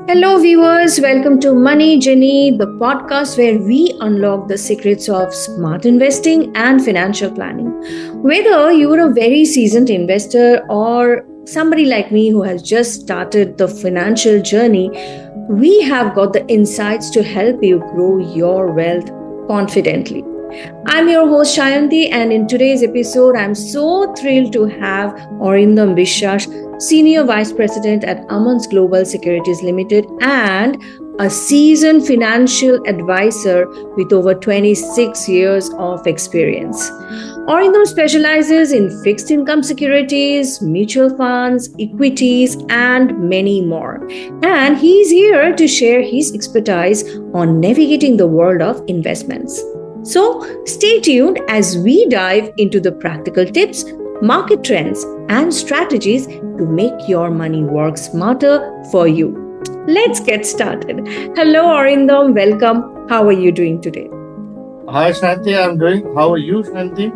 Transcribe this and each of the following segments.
Hello, viewers. Welcome to Money Genie, the podcast where we unlock the secrets of smart investing and financial planning. Whether you are a very seasoned investor or somebody like me who has just started the financial journey, we have got the insights to help you grow your wealth confidently. I'm your host Sayanti, and in today's episode, I'm so thrilled to have Arindam Biswas, Senior Vice President at Aman's Global Securities Limited, and a seasoned financial advisor with over 26 years of experience. Arindam specializes in fixed income securities, mutual funds, equities, and many more. And he's here to share his expertise on navigating the world of investments. So, stay tuned as we dive into the practical tips, market trends, and strategies to make your money work smarter for you. Let's get started. Hello, Arindam. Welcome. How are you doing today? Hi Shanti, I'm doing. How are you, Shanti?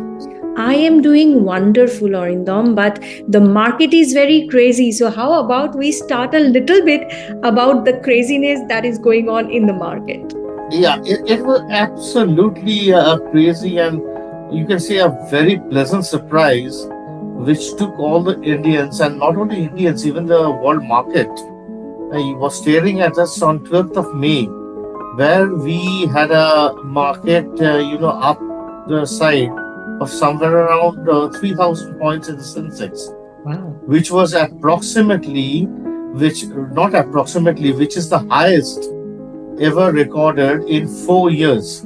I am doing wonderful, Arindam, but the market is very crazy. So, how about we start a little bit about the craziness that is going on in the market? Yeah, it was absolutely crazy and you can say a very pleasant surprise, which took all the Indians and not only Indians, even the world market. He was staring at us on 12th of May, where we had a market, up the side of somewhere around 3,000 points in the Sensex, Wow. which was not approximately, which is the highest ever recorded in 4 years.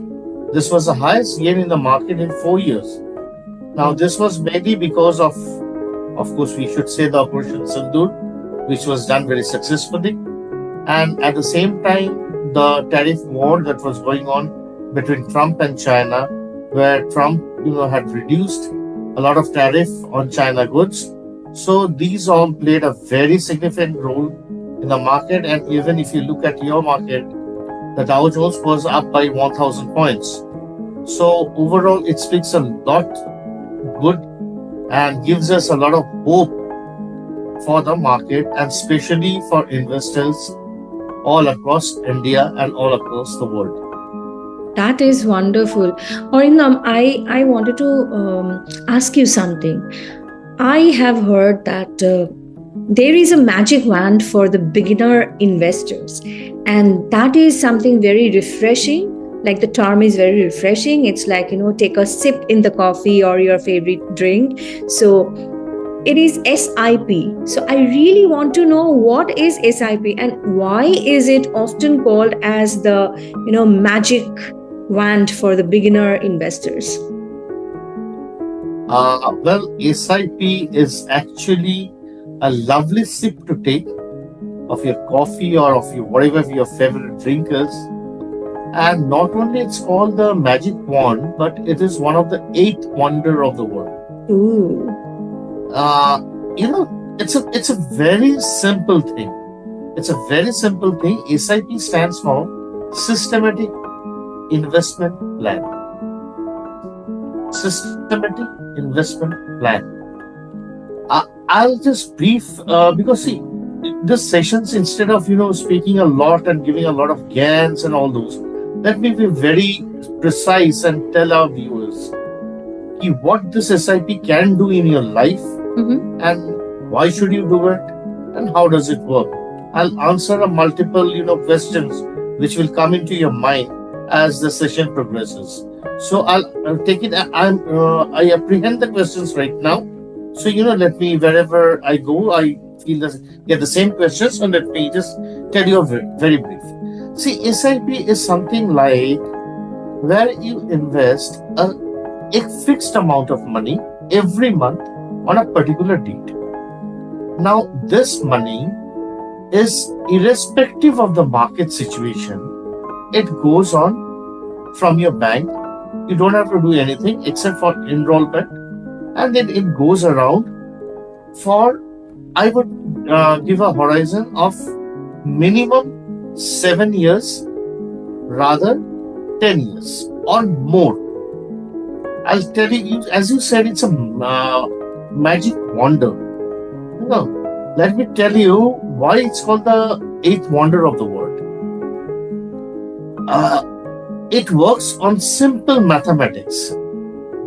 This was the highest gain in the market in 4 years. Now, this was mainly because of course, we should say the Operation Sindoor, which was done very successfully, and at the same time, the tariff war that was going on between Trump and China, where Trump, had reduced a lot of tariff on China goods. So these all played a very significant role in the market. And even if you look at your market, the Dow Jones was up by 1,000 points. So overall, it speaks a lot good and gives us a lot of hope for the market and especially for investors all across India and all across the world. That is wonderful. Arindam, I wanted to ask you something. I have heard that there is a magic wand for the beginner investors, and that is something very refreshing. Like the term is very refreshing. It's like, take a sip in the coffee or your favorite drink. So it is SIP. So I really want to know what is SIP and why is it often called as the, magic wand for the beginner investors? Well, SIP is actually a lovely sip to take of your coffee or of your whatever your favorite drink is. And not only it's called the magic wand, but it is one of the eighth wonder of the world. Ooh. Uh, it's a very simple thing. It's a very simple thing. SIP stands for Systematic Investment Plan. Systematic Investment Plan. I'll just brief because see, this sessions, instead of speaking a lot and giving a lot of gans and all those, let me be very precise and tell our viewers what this SIP can do in your life. Mm-hmm. And why should you do it and how does it work. I'll answer a multiple questions which will come into your mind as the session progresses. So I'll take it. I apprehend the questions right now. So let me, wherever I go, I feel that get the same questions. So let me just tell you very, very brief. See, SIP is something like where you invest a fixed amount of money every month on a particular date. Now, this money is irrespective of the market situation. It goes on from your bank. You don't have to do anything except for enrollment, and then it goes around for, I would give a horizon of minimum 7 years, rather 10 years or more. I'll tell you, as you said, it's a magic wonder. Let me tell you why it's called the eighth wonder of the world. Uh, it works on simple mathematics.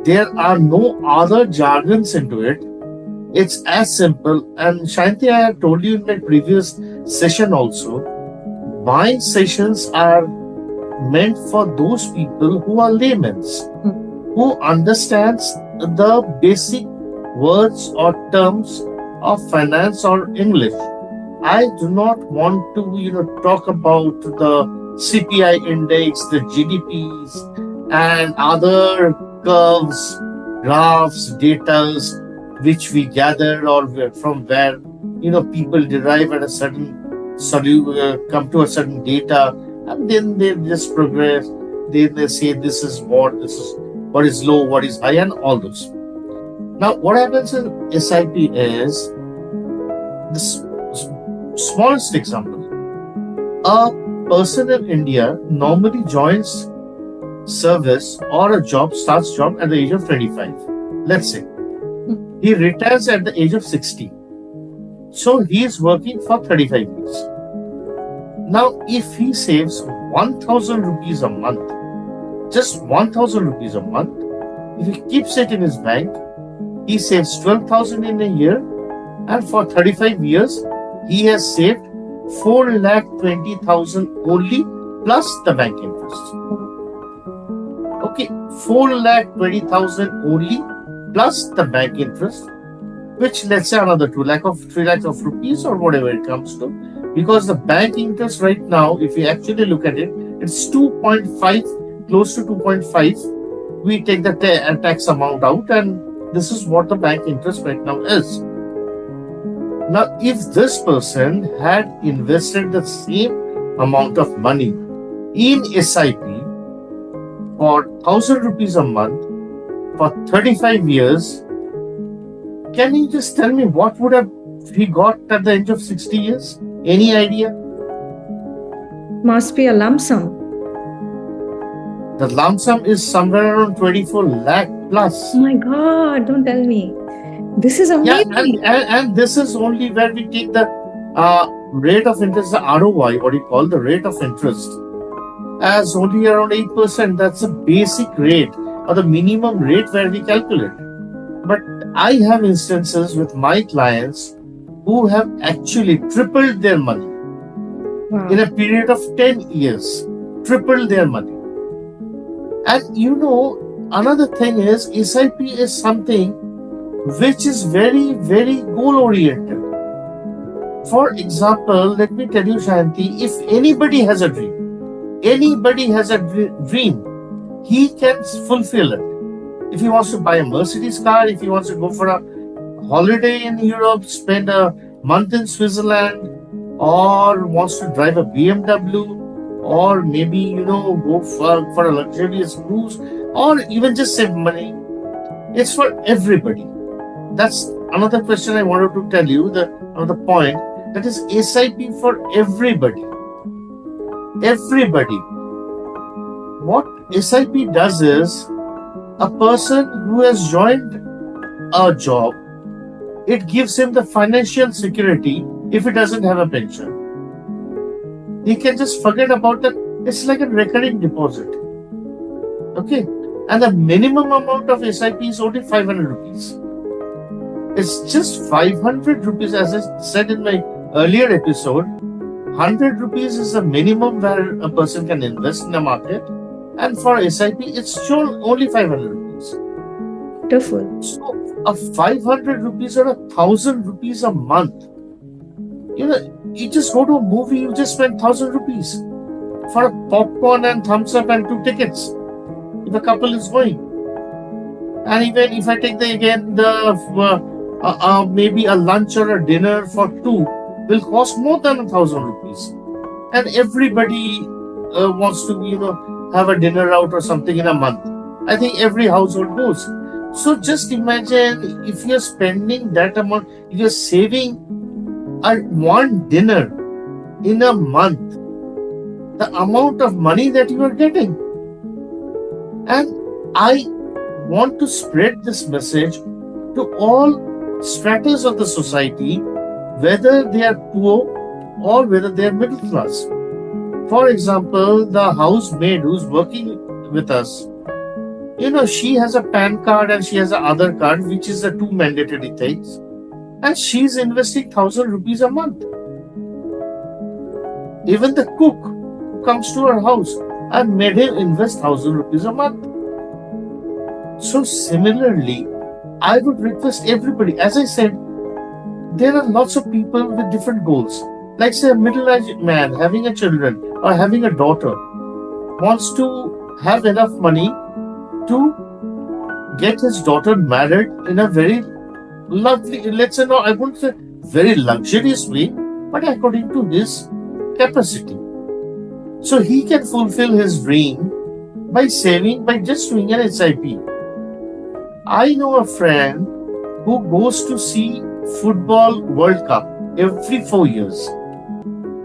There are no other jargons into it. It's as simple. And Shanti, I have told you in my previous session also, my sessions are meant for those people who are laymen, who understands the basic words or terms of finance or English. I do not want to, talk about the CPI index, the GDPs, and other curves, graphs, datas which we gather or from where people derive at a certain come to a certain data, and then they just progress. They say this is what is low, what is high, and all those. Now, what happens in SIP is the smallest example. A person in India normally joins service or a starts job at the age of 25. Let's say he retires at the age of 60. So he is working for 35 years. Now, if he saves 1,000 rupees a month, just 1,000 rupees a month, if he keeps it in his bank, he saves 12,000 in a year, and for 35 years, he has saved 4,20,000 only plus the bank interest. Okay, 4,20,000 only plus the bank interest, which let's say another 2 lakh of 3 lakhs of rupees or whatever it comes to. Because the bank interest right now, if you actually look at it, it's 2.5, close to 2.5. We take the tax amount out, and this is what the bank interest right now is. Now, if this person had invested the same amount of money in SIP for 1,000 rupees a month for 35 years, can you just tell me what would have he got at the age of 60 years? Any idea? Must be a lump sum. The lump sum is somewhere around 24 lakh plus. Oh my God, don't tell me. This is amazing. Yeah, and this is only where we take the rate of interest, the ROI, what you call the rate of interest, as only around 8%. That's a basic rate or the minimum rate where we calculate. But I have instances with my clients who have actually tripled their money in a period of 10 years. Tripled their money. And another thing is SIP is something which is very, very goal oriented. For example, let me tell you, Sayanti, if anybody has a dream, he can fulfill it. If he wants to buy a Mercedes car, if he wants to go for a holiday in Europe, spend a month in Switzerland, or wants to drive a BMW, or maybe go for a luxurious cruise, or even just save money, it's for everybody. That's another question I wanted to tell you, another point, that is SIP for everybody. Everybody. What SIP does is, a person who has joined a job, it gives him the financial security if he doesn't have a pension. He can just forget about that. It's like a recurring deposit. Okay? And the minimum amount of SIP is only 500 rupees. It's just 500 rupees, as I said in my earlier episode. 100 rupees is the minimum where a person can invest in the market. And for SIP, it's shown only 500 rupees. Wonderful. So, a 500 rupees or 1,000 rupees a month, you just go to a movie, you just spend 1,000 rupees for a popcorn and thumbs up and 2 tickets if a couple is going. And even if I take maybe a lunch or a dinner for 2 will cost more than 1,000 rupees. And everybody wants to, have a dinner out or something in a month. I think every household goes. So just imagine if you're spending that amount, if you're saving one dinner in a month, the amount of money that you are getting. And I want to spread this message to all stratas of the society, whether they are poor or whether they're middle class. For example, the housemaid who's working with us, she has a PAN card and she has a other card, which is the two mandatory things, and she's investing 1,000 rupees a month. Even the cook who comes to her house, I made him invest 1,000 rupees a month. So similarly, I would request everybody, as I said, there are lots of people with different goals. Like say a middle-aged man having a children or having a daughter wants to have enough money to get his daughter married in a very lovely, let's say, no, I wouldn't say very luxurious way, but according to his capacity. So he can fulfill his dream by saving, by just doing an SIP. I know a friend who goes to see Football World Cup every 4 years.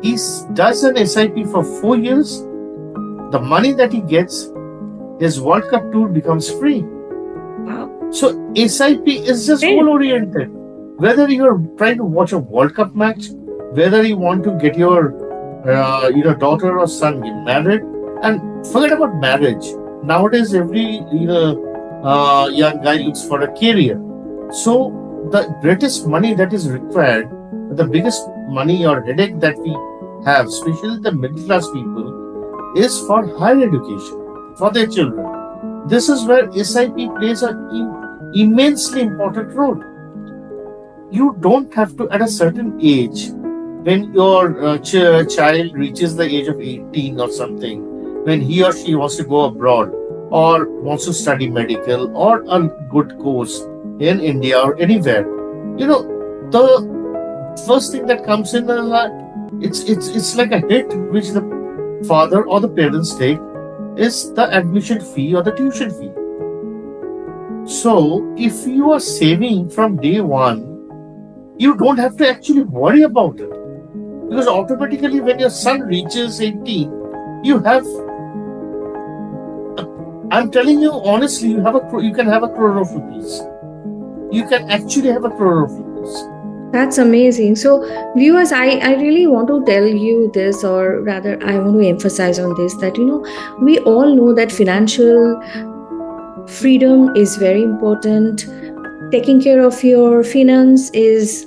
He does an SIP for 4 years. The money that he gets, his World Cup tour becomes free. Wow. So SIP is just Great. goal oriented. Whether you're trying to watch a World Cup match, whether you want to get your daughter or son get married, and forget about marriage. Nowadays, every young guy looks for a career. So the greatest money that is required, the biggest money or headache that we have, especially the middle class people, is for higher education for their children. This is where SIP plays an immensely important role. You don't have to, at a certain age, when your child reaches the age of 18 or something, when he or she wants to go abroad or wants to study medical or a good course in India or anywhere, the first thing that comes in, it's like a hit which the father or the parents take is the admission fee or the tuition fee. So if you are saving from day one, you don't have to actually worry about it, because automatically when your son reaches 18, you have, I'm telling you honestly, you can have a crore of rupees. You can actually have a crore of rupees. That's amazing. So, viewers, I really want to tell you this, or rather, I want to emphasize on this that, we all know that financial freedom is very important. Taking care of your finance is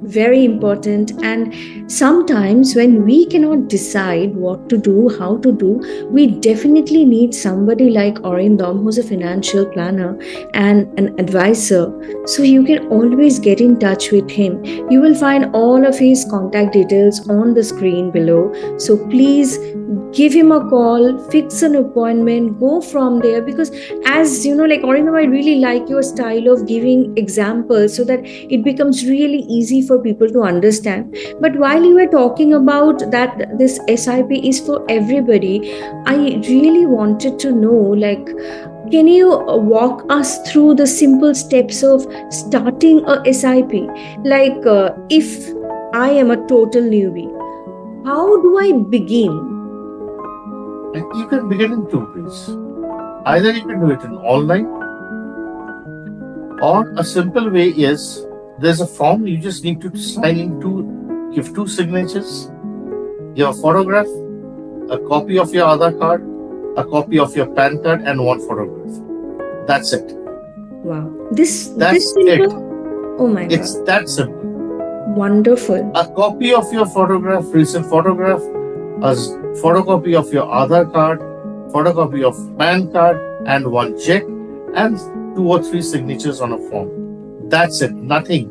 very important, and sometimes when we cannot decide what to do, how to do, we definitely need somebody like Arindam, who's a financial planner and an advisor. So you can always get in touch with him. You will find all of his contact details on the screen below. So please give him a call, fix an appointment, go from there, because as you know, like Arindam, I really like your style of giving examples so that it becomes really easy for people to understand. But while you were talking about that this SIP is for everybody, I really wanted to know, like, can you walk us through the simple steps of starting a SIP? Like, if I am a total newbie, how do I begin? And you can begin in two ways. Either you can do it in online, or a simple way is there's a form you just need to sign in to, give two signatures, your photograph, a copy of your Aadhaar card, a copy of your PAN card, and one photograph. That's it. Wow, That's this it. simple. Oh my It's god, that simple. wonderful. A copy of your photograph, recent photograph, a photocopy of your Aadhaar card, photocopy of PAN card, and one check, and 2 or 3 signatures on a form. That's it. Nothing.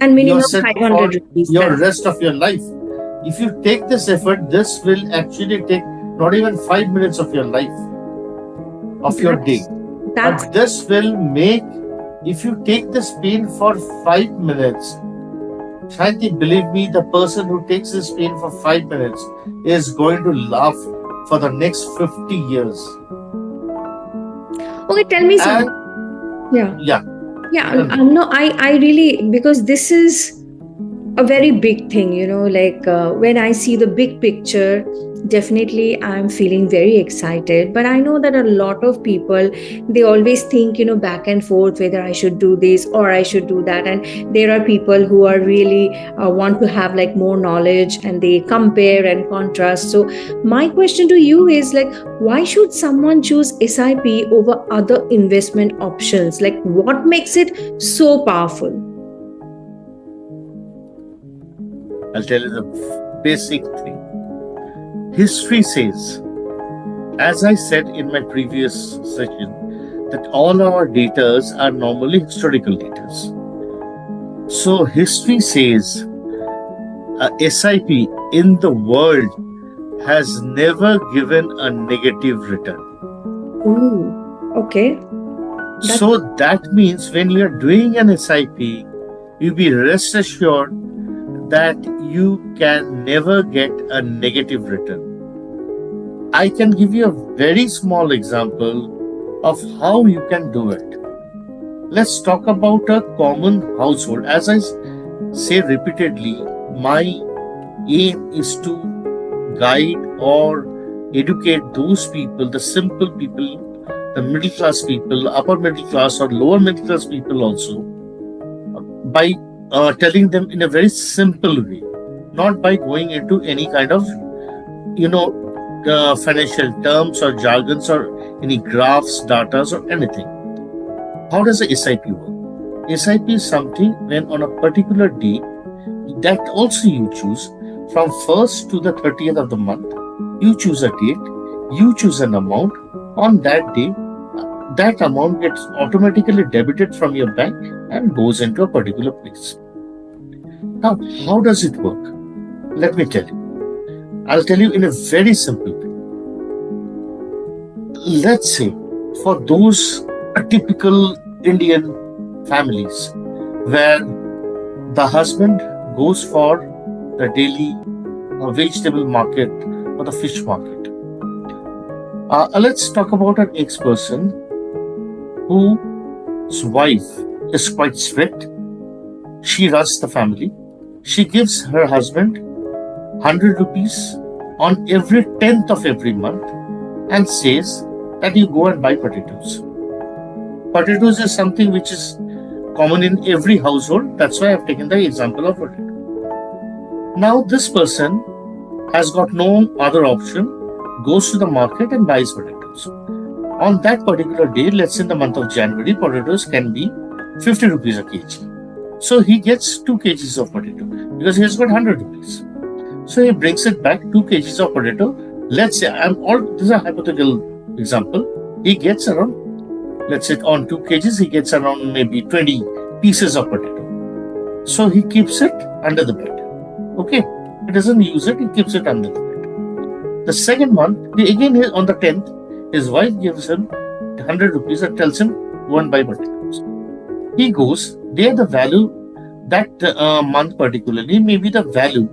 And minimum You're set 500 for rupees. your rest of your life. If you take this effort, this will actually take not even 5 minutes of your life, of your day. That's But this will make, if you take this pain for 5 minutes, Sayanti, believe me, the person who takes this pain for 5 minutes is going to laugh for the next 50 years. okay. Tell me something. And Yeah. yeah, I'm no, I really, because this is a very big thing, like when I see the big picture, Definitely, I'm feeling very excited, but I know that a lot of people, they always think, back and forth whether I should do this or I should do that. And there are people who are really want to have like more knowledge, and they compare and contrast. So, my question to you is like, why should someone choose SIP over other investment options? Like, what makes it so powerful? I'll tell you the basic thing. History says, as I said in my previous session, that all our datas are normally historical datas. So history says a SIP in the world has never given a negative return. Ooh, okay. So that means when you are doing an SIP, you be rest assured that you can never get a negative return. I can give you a very small example of how you can do it. Let's talk about a common household. As I say repeatedly, my aim is to guide or educate those people, the simple people, the middle class people, upper middle class or lower middle class people also, by telling them in a very simple way, not by going into any kind of, financial terms or jargons or any graphs, datas or anything. How does a SIP work? SIP is something when on a particular day that also you choose from 1st to the 30th of the month, you choose a date, you choose an amount. On that day, that amount gets automatically debited from your bank and goes into a particular place. Now, how does it work? Let me tell you. I'll tell you in a very simple way. Let's say for those typical Indian families where the husband goes for the daily vegetable market or the fish market. Let's talk about an ex-person whose wife is quite strict. She runs the family. She gives her husband 100 rupees on every 10th of every month and says that you go and buy potatoes. Potatoes is something which is common in every household. That's why I've taken the example of potato. Now this person has got no other option, goes to the market and buys potatoes. On that particular day, let's say in the month of January, potatoes can be 50 rupees a kg. So he gets 2 kgs of potato because he has got 100 rupees. So he brings it back 2 kgs of potato. Let's say this is a hypothetical example. He gets around, let's say on 2 kgs, he gets around maybe 20 pieces of potato. So he keeps it under the bed. Okay. He doesn't use it, he keeps it under the bed. The second month, on the 10th, his wife gives him 100 rupees and tells him, go and buy potatoes. He goes, there the value that month particularly, maybe the value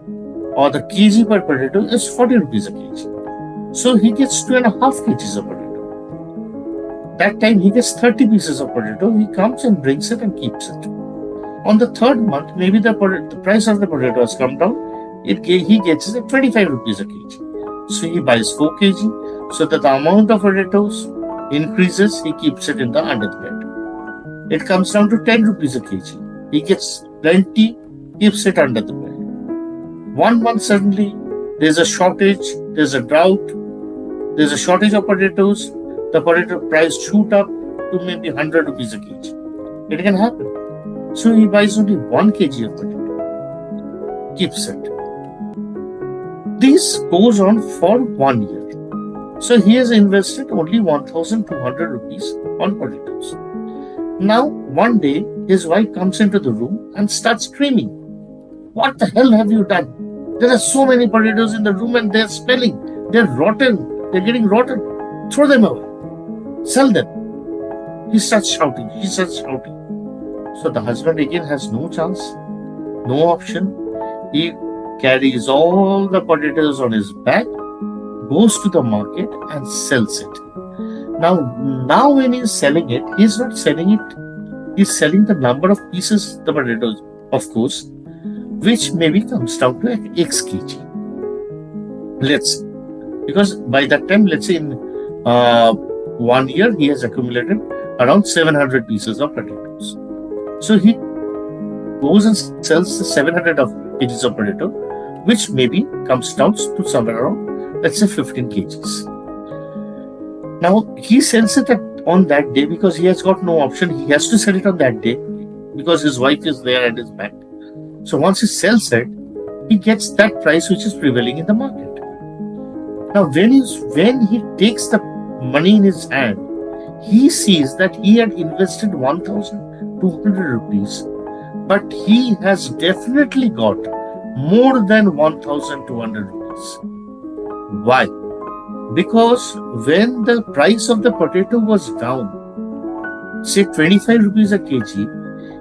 or the kg per potato is 40 rupees a kg. So he gets 2.5 kgs of potato. That time he gets 30 pieces of potato. He comes and brings it and keeps it. On the third month, maybe the price of the potato has come down. He gets it at 25 rupees a kg. So he buys 4 kg. So that the amount of potatoes increases, he keeps it in the under the bed. It comes down to 10 rupees a kg. He gets plenty, keeps it under the bed. 1 month suddenly, there's a shortage, there's a drought, there's a shortage of potatoes, the potato price shoot up to maybe 100 rupees a kg. It can happen. So he buys only 1 kg of potato, keeps it. This goes on for 1 year. So he has invested only 1,200 rupees on potatoes. Now, one day, his wife comes into the room and starts screaming. What the hell have you done? There are so many potatoes in the room and they're smelling. They're rotten. They're getting rotten. Throw them away. Sell them. He starts shouting. She starts shouting. So the husband again has no chance, no option. He carries all the potatoes on his back, goes to the market and sells it. Now when he's selling it, he's not selling it. He's selling the number of pieces, the potatoes, of course, which maybe comes down to X kg. Let's say. because by that time, let's say in 1 year, he has accumulated around 700 pieces of potatoes. So he goes and sells the 700 of kgs of potato, which maybe comes down to somewhere around, let's say 15 kgs. Now he sells it on that day because he has got no option. He has to sell it on that day because his wife is there at his back. So once he sells it, he gets that price which is prevailing in the market. Now when he takes the money in his hand, he sees that he had invested 1,200 rupees, but he has definitely got more than 1,200 rupees. Why? Because when the price of the potato was down, say 25 rupees a kg,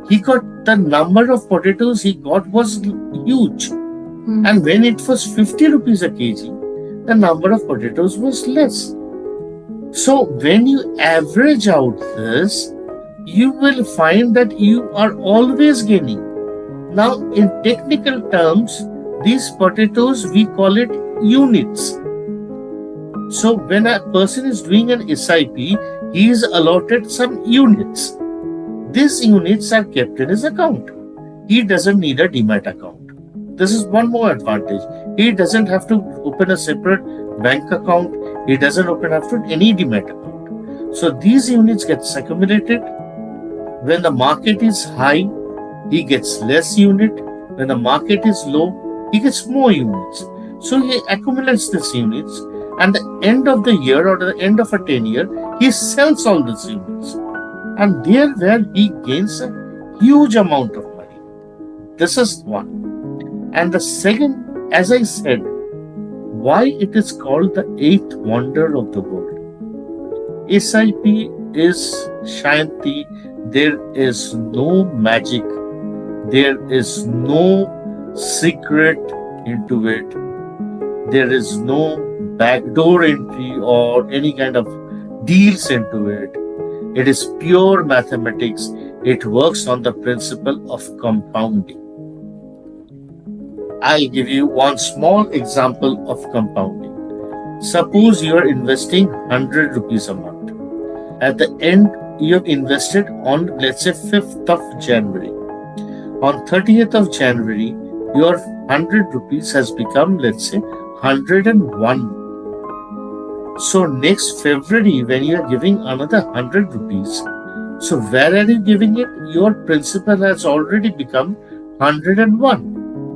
he got the number of potatoes he got was huge. And when it was 50 rupees a kg, the number of potatoes was less. So when you average out this, you will find that you are always gaining. Now, in technical terms, these potatoes, we call it units. So when a person is doing an SIP, he is allotted some units. These units are kept in his account. He doesn't need a demat account. This is one more advantage. He doesn't have to open a separate bank account. He doesn't have to any demat account. So these units get accumulated. When the market is high, he gets less unit. When the market is low, he gets more units. So he accumulates these units, and at the end of the year or the end of a 10-year, he sells all these units. And there where he gains a huge amount of money. This is one. And the second, as I said, why it is called the eighth wonder of the world. SIP is Sayanti. There is no magic. There is no secret into it. There is no backdoor entry or any kind of deals into it. It is pure mathematics. It works on the principle of compounding. I'll give you one small example of compounding. Suppose you are investing 100 rupees a month. At the end, you have invested on, let's say, 5th of January. On 30th of January, your 100 rupees has become, let's say, 101. So next February, when you are giving another 100 rupees, so where are you giving it? Your principal has already become 101.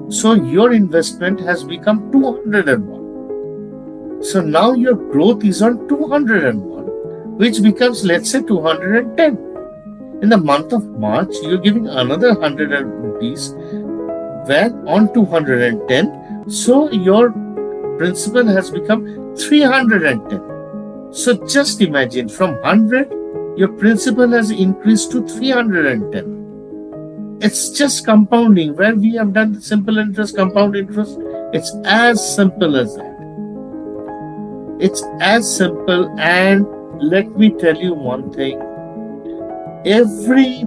So your investment has become 201. So now your growth is on 201, which becomes, let's say, 210. In the month of March, you're giving another 100 rupees, where on 210. So your principal has become 310. So just imagine, from 100, your principal has increased to 310. It's just compounding. Where we have done the simple interest, compound interest, it's as simple as that. It's as simple. And let me tell you one thing. Every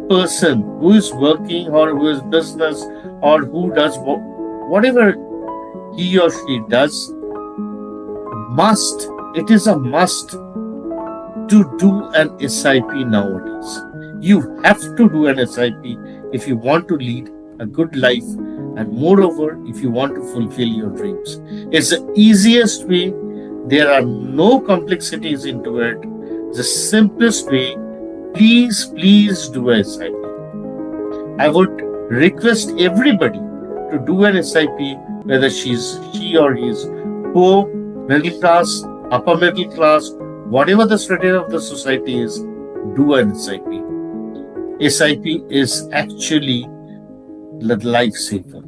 person who is working or who is business or who does whatever he or she does, it is a must to do an SIP nowadays. You have to do an SIP if you want to lead a good life, and moreover, if you want to fulfill your dreams. It's the easiest way. There are no complexities into it. The simplest way. Please do a SIP. I would request everybody to do an SIP, whether she or he is poor, middle class, upper middle class, whatever the status of the society is, do an SIP. SIP is actually the lifesaver.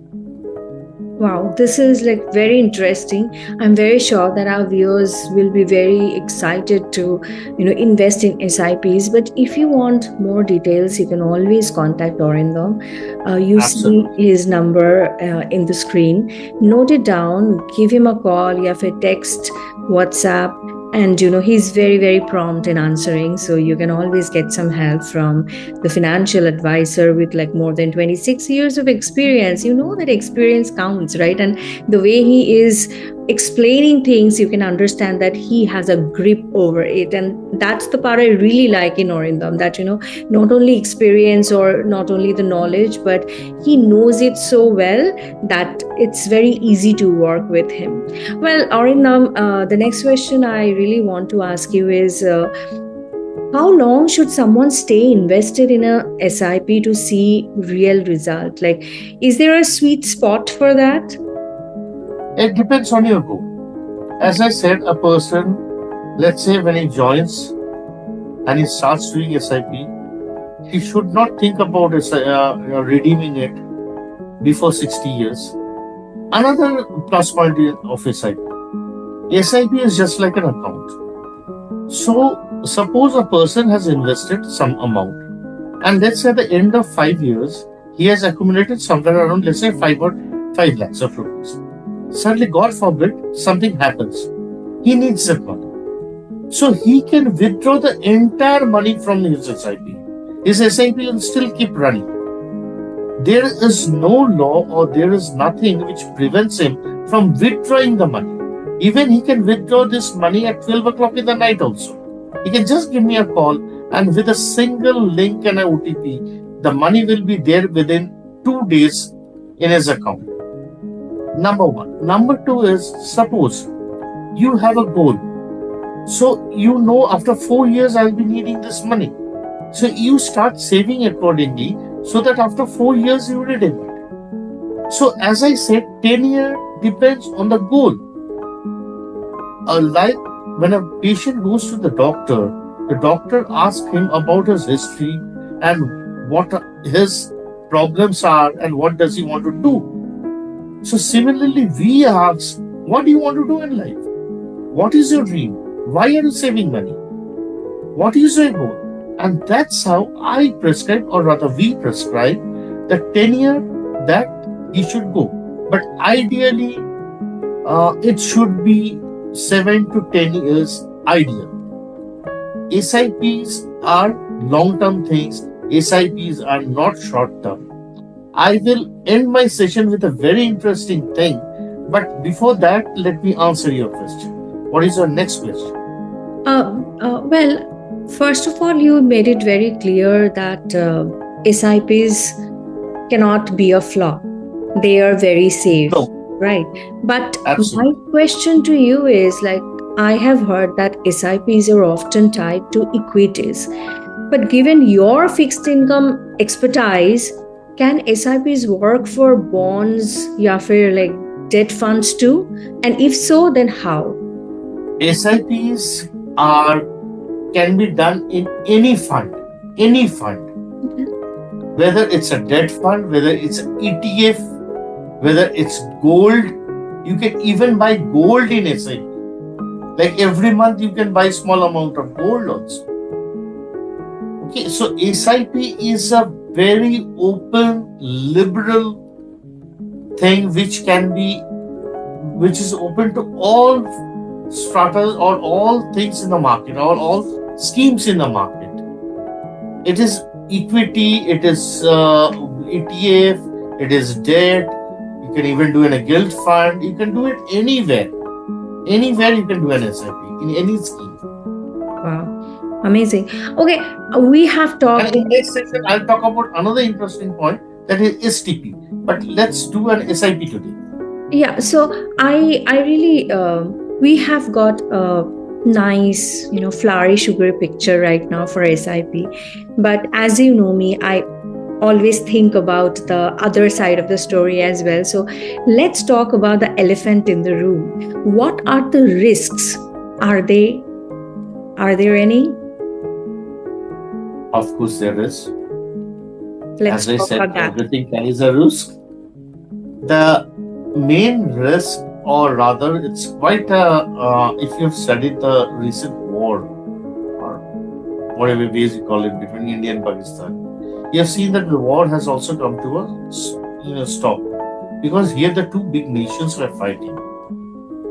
Wow, this is like very interesting. I'm very sure that our viewers will be very excited to, invest in SIPs. But if you want more details, you can always contact Arindam. You Absolutely. see his number in the screen. Note it down. Give him a call. You have a text, WhatsApp. And he's very, very prompt in answering. So you can always get some help from the financial advisor with like more than 26 years of experience. You know that experience counts, right? And the way he is explaining things, you can understand that he has a grip over it. And that's the part I really like in Orindam, that, not only experience or not only the knowledge, but he knows it so well that it's very easy to work with him. Well, Orindam, the next question I really want to ask you is, how long should someone stay invested in a SIP to see real result? Like, is there a sweet spot for that? It depends on your goal. As I said, a person, let's say when he joins and he starts doing SIP, he should not think about redeeming it before 60 years. Another plus point of SIP. SIP is just like an account. So, suppose a person has invested some amount, and let's say at the end of 5 years, he has accumulated somewhere around, let's say, 5 lakhs of rupees. Suddenly, God forbid, something happens. He needs that money. So, he can withdraw the entire money from his SIP. His SIP will still keep running. There is no law or there is nothing which prevents him from withdrawing the money. Even he can withdraw this money at 12 o'clock in the night also. He can just give me a call, and with a single link and an OTP, the money will be there within 2 days in his account. Number one. Number two is, suppose you have a goal. So you know after 4 years I'll be needing this money. So you start saving accordingly so that after 4 years you redeem it. So as I said, tenure depends on the goal. Like when a patient goes to the doctor asks him about his history and what his problems are and what does he want to do. So similarly, we ask, what do you want to do in life? What is your dream? Why are you saving money? What is your goal? And that's how I prescribe, or rather we prescribe, the tenure that he should go. But ideally, it should be 7 to 10 years ideal. SIPs are long-term things. SIPs are not short-term. I will end my session with a very interesting thing. But before that, let me answer your question. What is your next question? Well, first of all, you made it very clear that SIPs cannot be a flaw. They are very safe, No, right? But my absolutely. question to you is, like, I have heard that SIPs are often tied to equities. But given your fixed income expertise, can SIPs work for bonds, ya fir like debt funds too? And if so, then how? SIPs are can be done in any fund, Okay. whether it's a debt fund, whether it's an ETF, whether it's gold. You can even buy gold in SIP. Like every month, you can buy small amount of gold also. Okay, so SIP is a very open, liberal thing which is open to all stratas or all things in the market, or all schemes in the market. It is equity, it is ETF, it is debt. You can even do in a gilt fund. You can do it anywhere. Anywhere you can do an SIP in any scheme. Wow, amazing. Okay, we have talked. And in next session, I'll talk about another interesting point, that is STP. But let's do an SIP today. Yeah, so I really we have got a nice, flowery sugary picture right now for SIP. But as you know me, I always think about the other side of the story as well. So let's talk about the elephant in the room. What are the risks? Are they are there any? Of course, there is. Let's As I talk said, about that. everything carries a risk. The main risk, or rather, it's quite if you've studied the recent war, or whatever ways you call it, between India and Pakistan, you have seen that the war has also come to a stop, because here the two big nations were fighting.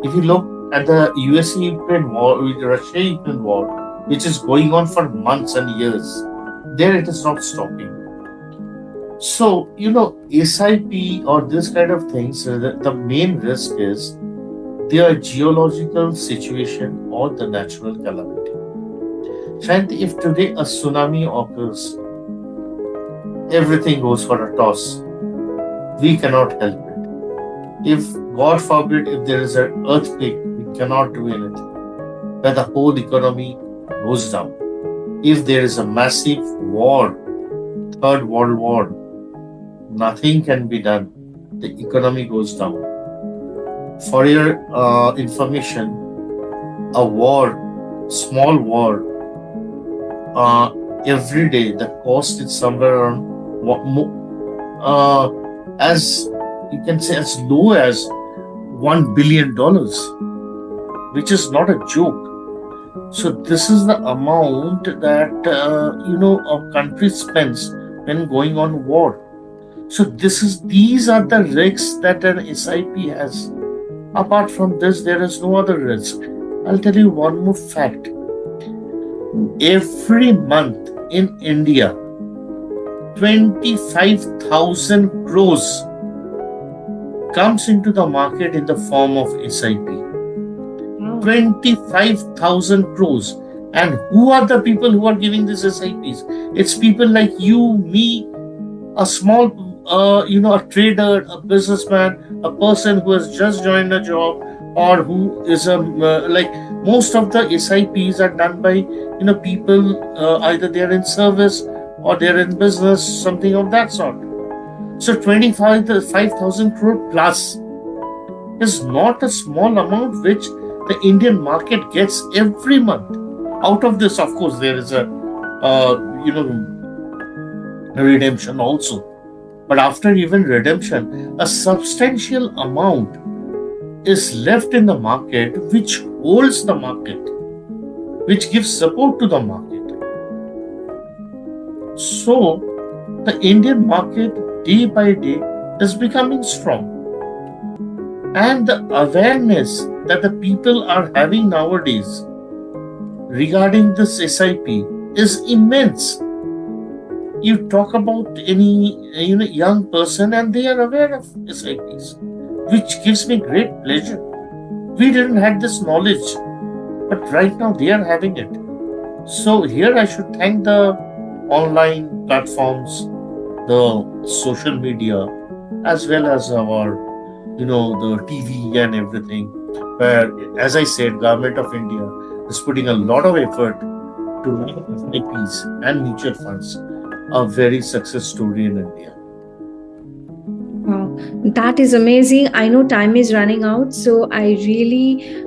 If you look at the USA-Ukraine war, the Russia-Ukraine war, which is going on for months and years, there it is not stopping. So, SIP or this kind of things, the main risk is their geological situation or the natural calamity. Shanti, if today a tsunami occurs, everything goes for a toss. We cannot help it. If, God forbid, if there is an earthquake, we cannot do anything. Where the whole economy goes down. If there is a massive war, Third World War, nothing can be done. The economy goes down. For your information, a war, small war, every day the cost is somewhere around as you can say as low as $1 billion, which is not a joke. So this is the amount that a country spends when going on war. So these are the risks that an SIP has. Apart from this, there is no other risk. I'll tell you one more fact. Every month in India, 25,000 crores comes into the market in the form of SIP. 25,000 crores. And who are the people who are giving these SIPs? It's people like you, me, a small, a trader, a businessman, a person who has just joined a job, or who is like most of the SIPs are done by people either they are in service or they are in business, something of that sort. So 25,000 crore plus is not a small amount which the Indian market gets every month. Out of this, of course, there is a redemption also. But after even redemption, a substantial amount is left in the market, which holds the market, which gives support to the market. So the Indian market day by day is becoming strong. And the awareness that the people are having nowadays regarding this SIP is immense. You talk about any young person and they are aware of SIPs, which gives me great pleasure. We didn't have this knowledge, but right now they are having it. So here I should thank the online platforms, the social media, as well as our the TV and everything, where, as I said, Government of India is putting a lot of effort to make SIPs and mutual funds a very success story in India. Wow, that is amazing. I know time is running out, so I really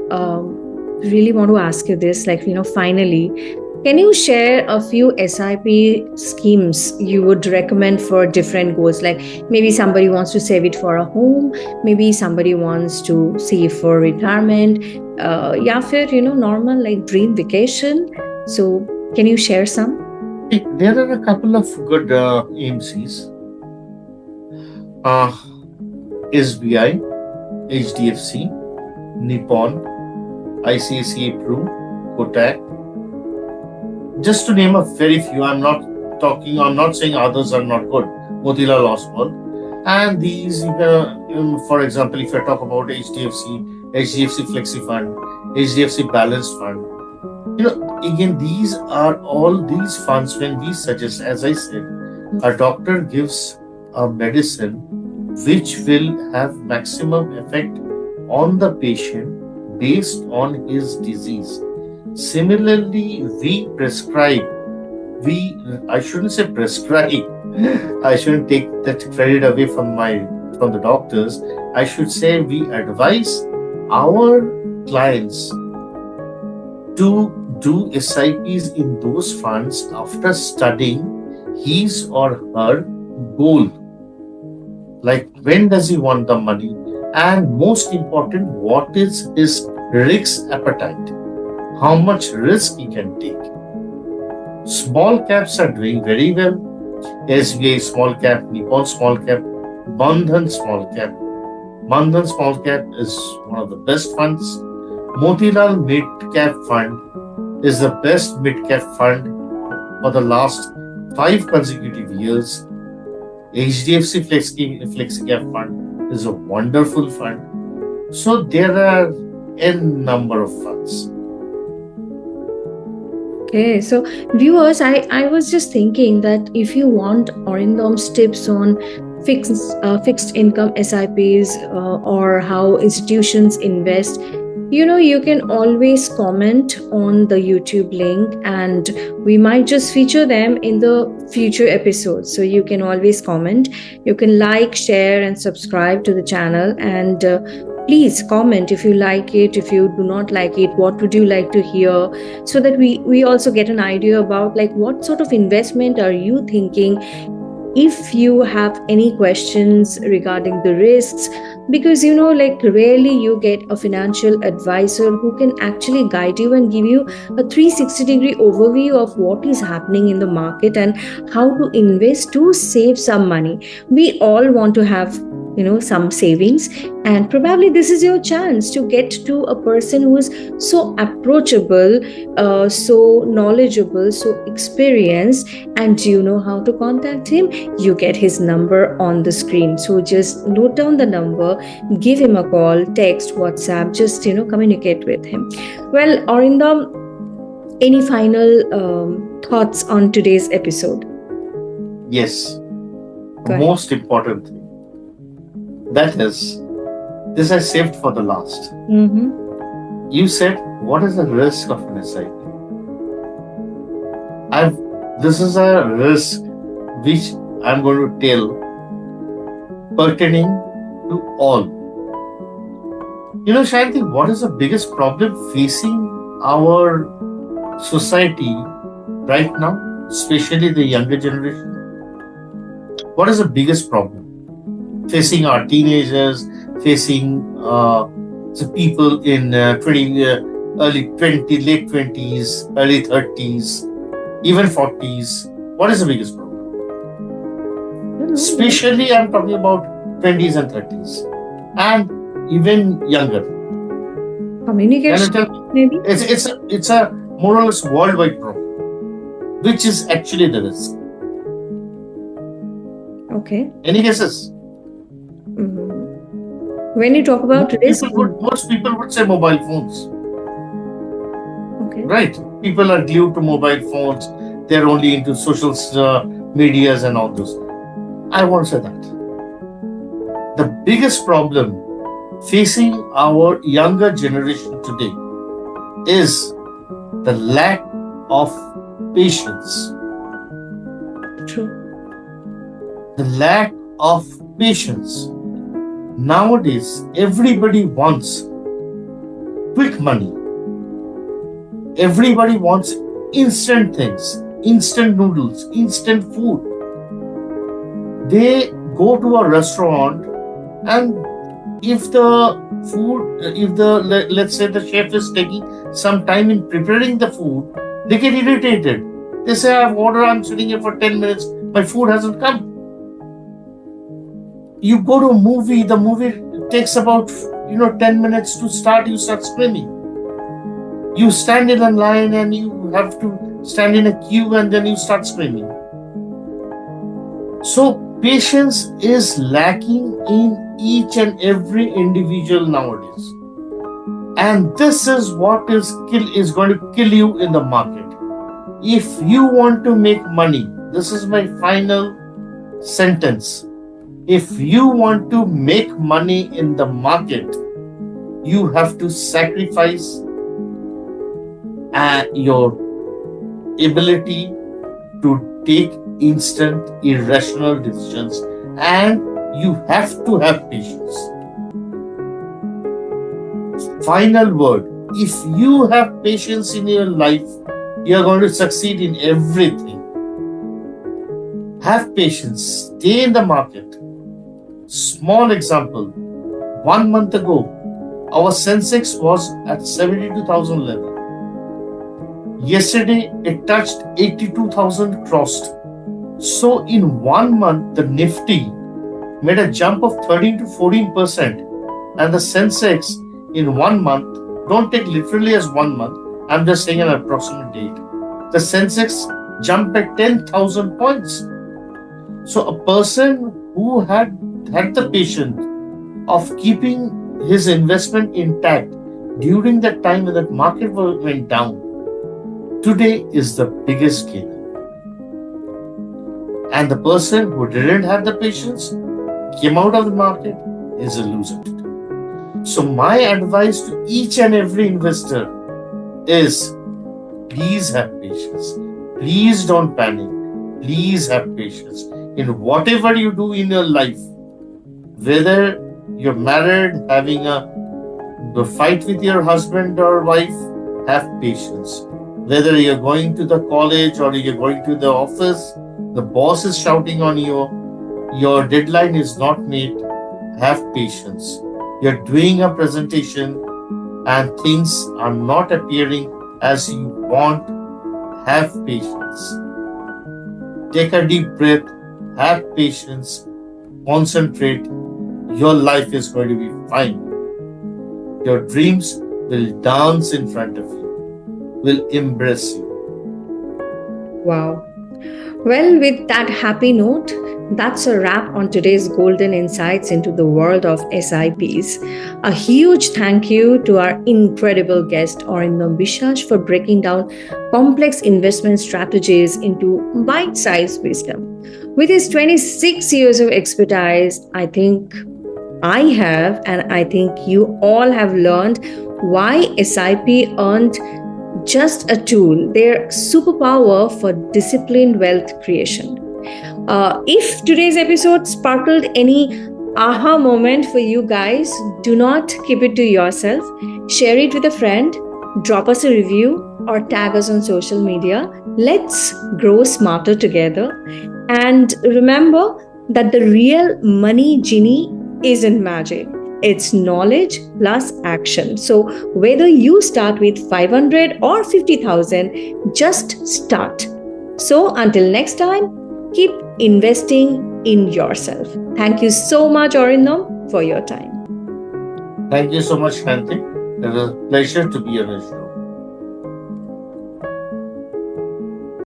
want to ask you this. Finally, can you share a few SIP schemes you would recommend for different goals? Like maybe somebody wants to save it for a home, maybe somebody wants to save for retirement, या फिर normal like dream vacation. So can you share some? There are a couple of good AMCs. SBI, HDFC, Nippon, ICICI Pru, Kotak. Just to name a very few, I'm not saying others are not good. Motilal Oswal. And these, for example, if I talk about HDFC Flexi Fund, HDFC Balanced Fund, again, these are all these funds when we suggest, as I said, a doctor gives a medicine which will have maximum effect on the patient based on his disease. Similarly, I shouldn't say prescribe, I shouldn't take that credit away from the doctors. I should say we advise our clients to do SIPs in those funds after studying his or her goal. Like when does he want the money? And most important, what is his risk appetite? How much risk he can take. Small caps are doing very well. SBI small cap, Nippon small cap, Bandhan small cap. Bandhan small cap is one of the best funds. Motilal mid cap fund is the best mid cap fund for the last 5 consecutive years. HDFC Flexi Cap Fund is a wonderful fund. So there are n number of funds. Okay, so viewers, I was just thinking that if you want Arindam's tips on fixed income SIPs or how institutions invest, you can always comment on the YouTube link, and we might just feature them in the future episodes. So you can always comment, you can like, share, and subscribe to the channel, and please comment if you like it, if you do not like it, what would you like to hear, so that we also get an idea about like what sort of investment are you thinking. If you have any questions regarding the risks, because like rarely you get a financial advisor who can actually guide you and give you a 360-degree overview of what is happening in the market and how to invest to save some money. We all want to have some savings, and probably this is your chance to get to a person who is so approachable, so knowledgeable, so experienced, and you know how to contact him. You get his number on the screen, so just note down the number, give him a call, text, WhatsApp, just communicate with him. Well, Arindam, any final thoughts on today's episode? Yes, Go ahead. most important thing. That is, this I saved for the last. Mm-hmm. You said, what is the risk of an SIP? This is a risk which I'm going to tell pertaining to all. Sayanti, what is the biggest problem facing our society right now, especially the younger generation? What is the biggest problem facing our teenagers, facing the people in early 20, late 20s, early 30s, even 40s? What is the biggest problem? Especially I'm talking about 20s and 30s and even younger. Communication, maybe? It's a more or less worldwide problem, which is actually the risk. Okay. Any guesses? When you talk about risk, most people would say mobile phones. okay, Right? People are glued to mobile phones. They're only into social medias and all those. I won't say that. The biggest problem facing our younger generation today is the lack of patience. true. The lack of patience. Nowadays, everybody wants quick money. Everybody wants instant things, instant noodles, instant food. They go to a restaurant, and if let's say the chef is taking some time in preparing the food, they get irritated. They say, I've ordered, I'm sitting here for 10 minutes, my food hasn't come. You go to a movie, the movie takes about 10 minutes to start, you start screaming. You stand in a line and you have to stand in a queue, and then you start screaming. So patience is lacking in each and every individual nowadays. And this is what is going to kill you in the market. If you want to make money, this is my final sentence. If you want to make money in the market, you have to sacrifice your ability to take instant, irrational decisions, and you have to have patience. Final word. If you have patience in your life, you are going to succeed in everything. Have patience. Stay in the market. Small example. 1 month ago, our Sensex was at 72,000 level. Yesterday, it touched 82,000 crossed. So in 1 month, the Nifty made a jump of 13 to 14%. And the Sensex in 1 month, don't take literally as 1 month, I'm just saying an approximate date. The Sensex jumped by 10,000 points. So a person who had the patience of keeping his investment intact, during that time when that market went down, today is the biggest gainer. And the person who didn't have the patience, came out of the market, is a loser. So my advice to each and every investor is, please have patience. Please don't panic. Please have patience. In whatever you do in your life, whether you're married, having a fight with your husband or wife, have patience. Whether you're going to the college or you're going to the office, the boss is shouting on you, your deadline is not met, have patience. You're doing a presentation and things are not appearing as you want, have patience. Take a deep breath, have patience, concentrate. Your life is going to be fine. Your dreams will dance in front of you, will embrace you. Wow. Well, with that happy note, that's a wrap on today's golden insights into the world of SIPs. A huge thank you to our incredible guest, Arindam Bishash, for breaking down complex investment strategies into bite sized wisdom. With his 26 years of expertise, I think I have, and I think you all have learned why SIP aren't just a tool, they're superpower for disciplined wealth creation. If today's episode sparkled any aha moment for you guys, do not keep it to yourself. Share it with a friend, drop us a review, or tag us on social media. Let's grow smarter together. And remember that the real money genie isn't magic. It's knowledge plus action. So whether you start with 500 or 50,000, just start. So until next time, keep investing in yourself. Thank you so much, Arindam, for your time. Thank you so much, Sayanti. It was a pleasure to be on your show.